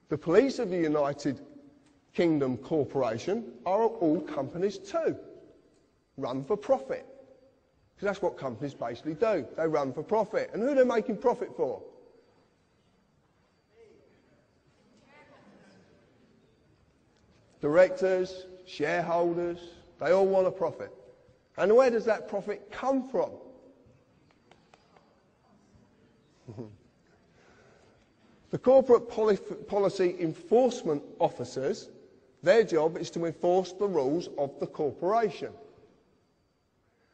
The police of the United Kingdom Corporation are all companies too, run for profit. Because that's what companies basically do. They run for profit. And who are they making profit for? Directors, shareholders, they all want a profit. And where does that profit come from? The corporate policy enforcement officers, their job is to enforce the rules of the corporation.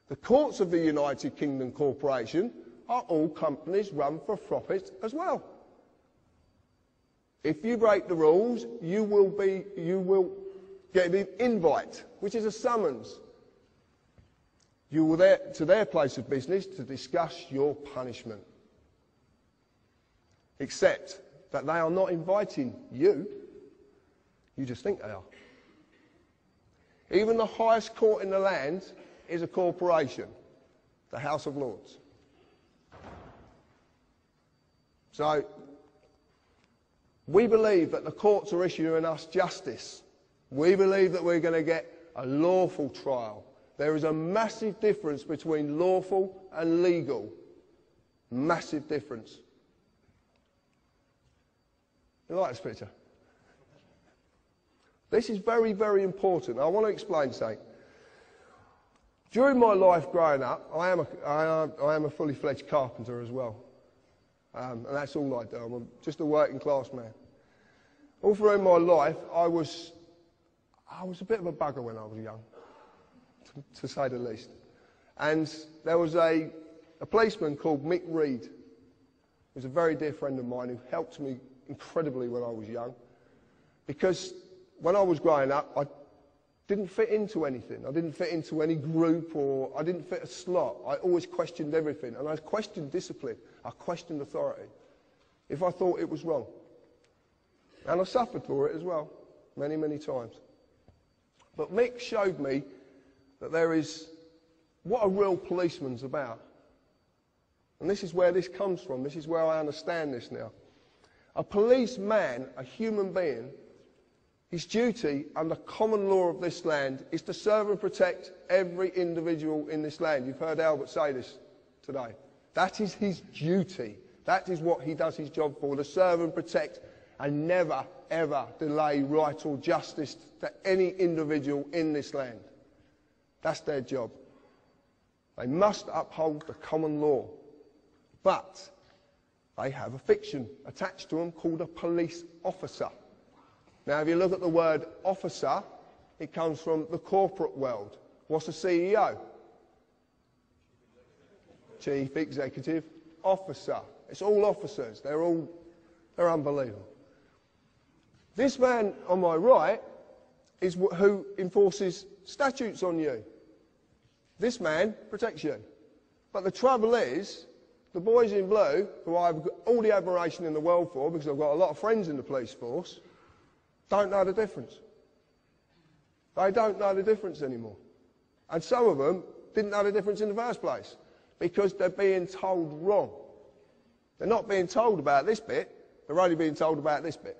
The courts of the United Kingdom Corporation are all companies run for profit as well. If you break the rules, you will get an invite, which is a summons. You will to their place of business to discuss your punishment. Except that they are not inviting you. You just think they are. Even the highest court in the land is a corporation, the House of Lords. So, we believe that the courts are issuing us justice. We believe that we're going to get a lawful trial. There is a massive difference between lawful and legal. Massive difference. You like this picture? This is very, very important. I want to explain something. During my life growing up, I am a fully fledged carpenter as well. And that's all I do. I'm just a working class man. All through my life, I was a bit of a bugger when I was young, to say the least. And there was a policeman called Mick Reed, who was a very dear friend of mine, who helped me incredibly when I was young. Because when I was growing up, I didn't fit into anything. I didn't fit into any group, or I didn't fit a slot. I always questioned everything. And I questioned discipline. I questioned authority, if I thought it was wrong. And I suffered for it as well, many, many times. But Mick showed me that there is what a real policeman's about. And this is where this comes from. This is where I understand this now. A policeman, a human being, his duty under common law of this land is to serve and protect every individual in this land. You've heard Albert say this today. That is his duty. That is what he does his job for, to serve and protect and never, ever delay right or justice to any individual in this land. That's their job. They must uphold the common law. But they have a fiction attached to them called a police officer. Now, if you look at the word officer, it comes from the corporate world. What's a CEO? Chief Executive Officer. It's all officers. They're unbelievable. This man on my right is who enforces statutes on you. This man protects you. But the trouble is, the boys in blue, who I have all the admiration in the world for, because I've got a lot of friends in the police force, don't know the difference. They don't know the difference anymore. And some of them didn't know the difference in the first place, because they're being told wrong. They're not being told about this bit, they're only being told about this bit.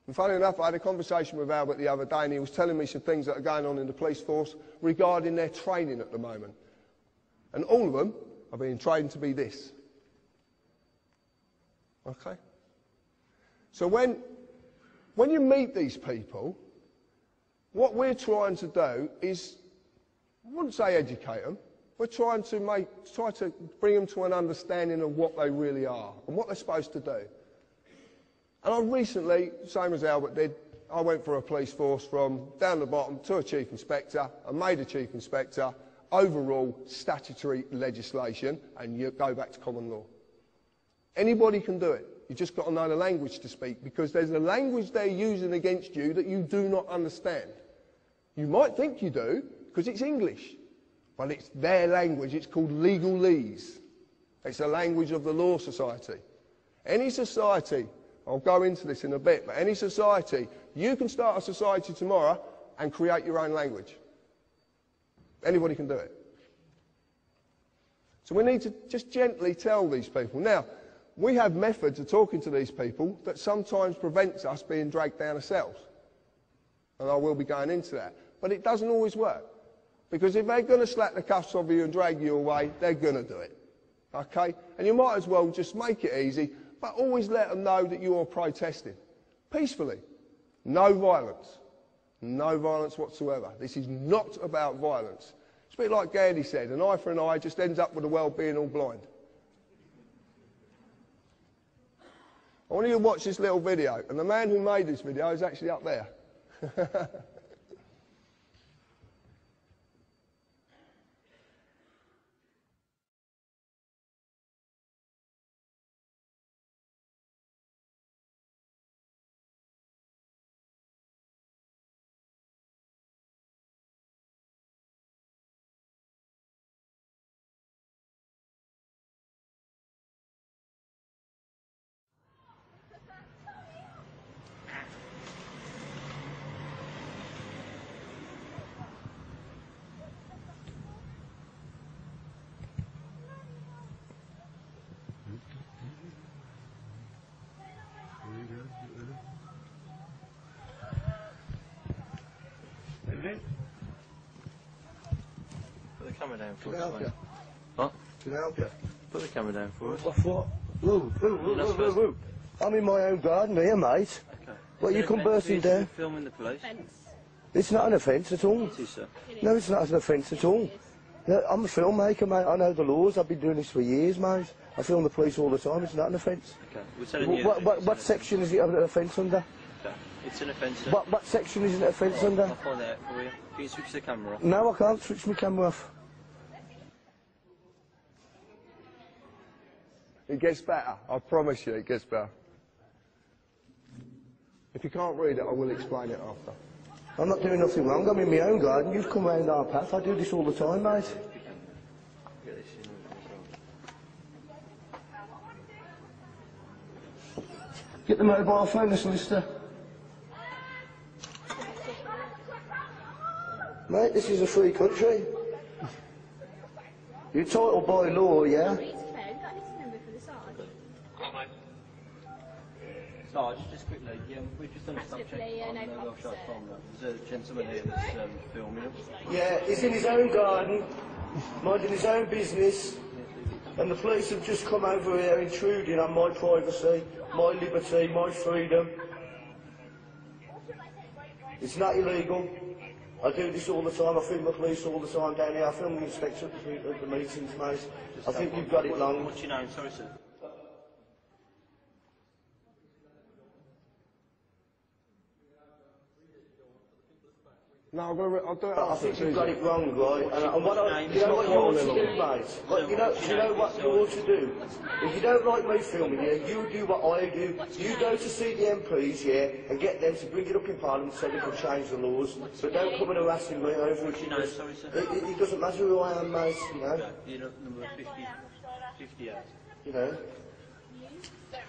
And funny enough, I had a conversation with Albert the other day, and he was telling me some things that are going on in the police force regarding their training at the moment. And all of them are being trained to be this. Okay? So when you meet these people, what we're trying to do is, I wouldn't say educate them, we're trying to try to bring them to an understanding of what they really are and what they're supposed to do. And I recently, same as Albert did, I went for a police force from down the bottom to a chief inspector, and made a chief inspector, overall statutory legislation, and you go back to common law. Anybody can do it. You've just got to know the language to speak, because there's a language they're using against you that you do not understand. You might think you do, because it's English. Well, it's their language. It's called legalese. It's the language of the law society. Any society, I'll go into this in a bit, but any society, you can start a society tomorrow and create your own language. Anybody can do it. So we need to just gently tell these people. Now, we have methods of talking to these people that sometimes prevents us being dragged down ourselves. And I will be going into that. But it doesn't always work. Because if they're going to slap the cuffs off you and drag you away, they're going to do it. Okay? And you might as well just make it easy, but always let them know that you're protesting. Peacefully. No violence. No violence whatsoever. This is not about violence. It's a bit like Gandhi said, an eye for an eye just ends up with the world being all blind. I want you to watch this little video, and the man who made this video is actually up there. Put the camera down for Can I us. help you? What? Can I help you? Put the camera down for us. What for? Whoa. I'm in my own garden here, mate. Okay. What, you come bursting down? down? Filming the police. It's not an offence at all. It is, sir. No, it's not an offence at all. No, I'm a filmmaker, mate. I know the laws. I've been doing this for years, mate. I film the police all the time. It's not an offence. Okay. We're telling you. What section is it an offence under? Okay. It's an offence, sir. What section is it an offence under? I'll find out for you. Can you switch the camera off? No, I can't switch my camera off. It gets better. I promise you it gets better. If you can't read it, I will explain it after. I'm not doing nothing wrong. I'm in my own garden. You've come round our path. I do this all the time, mate. Get this in as well. Get the mobile phone, the solicitor. Mate, this is a free country. You're entitled by law, yeah? Sarge, just quickly, we've just done a stop check on the Welsh Farm. There's a gentleman here that's filming him. Yeah, he's in his own garden, minding his own business, and the police have just come over here intruding on my privacy, my liberty, my freedom. It's not illegal. I do this all the time. I film the police all the time down here. I film the inspector at the meetings, mate. I think you've got it long. What's your name? Sorry, sir. No, I'll do it I after. think you've got it wrong, right? And what you know what you ought to do, mate? What, you know what you ought to do? If you don't like me filming you, you do what I do. You go to see the MPs, yeah, and get them to bring it up in Parliament so they can change the laws. But don't come and harassing me over it. It doesn't matter who I am, mate, you know. You're number 58. You know.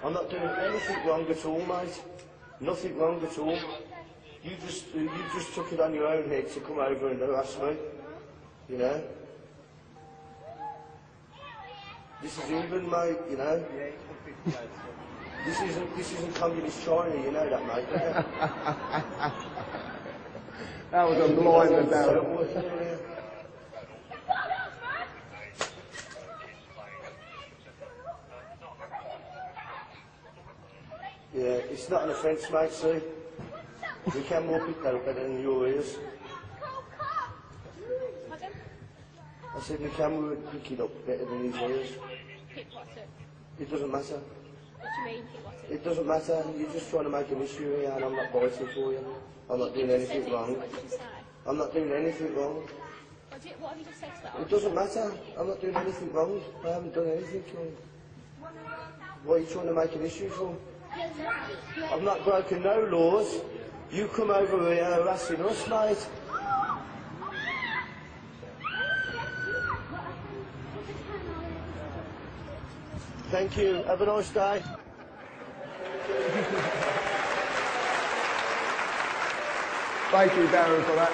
I'm not doing anything wrong at all, mate. Nothing wrong at all. You just took it on your own head to come over and harass me, you know. This is England, mate, you know. This isn't communist China, you know that, mate. That was a blinder down. Yeah, it's not an offence, mate, see. We can walk it down better than your ears. I said the camera would pick it up better than his ears. It doesn't matter. What do you mean, pick what up? It doesn't matter. You're just trying to make an issue here and I'm not biting for you. I'm not doing anything wrong. What did you say? I'm not doing anything wrong. What have you just said to that? It doesn't matter. I'm not doing anything wrong. I haven't done anything wrong. What are you trying to make an issue for? I've not broken no laws. You come over here harassing us, mate. Thank you. Have a nice day. Thank you, Darren, for that.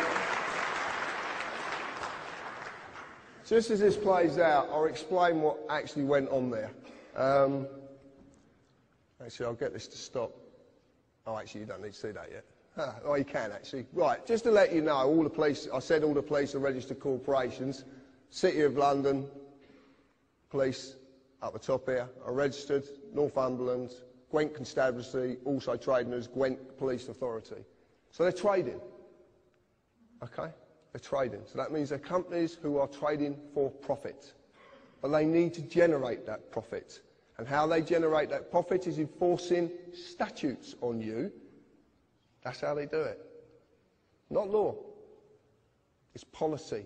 Just as this plays out, I'll explain what actually went on there. Actually, I'll get this to stop. Oh, actually, you don't need to see that yet. Oh, you can actually. Right, just to let you know, all the police, I said all the police are registered corporations. City of London Police, up the top here, are registered. Northumberland, Gwent Constabulary, also trading as Gwent Police Authority. So they're trading. Okay? They're trading. So that means they're companies who are trading for profit. But they need to generate that profit. And how they generate that profit is enforcing statutes on you. That's how they do it. Not law. It's policy.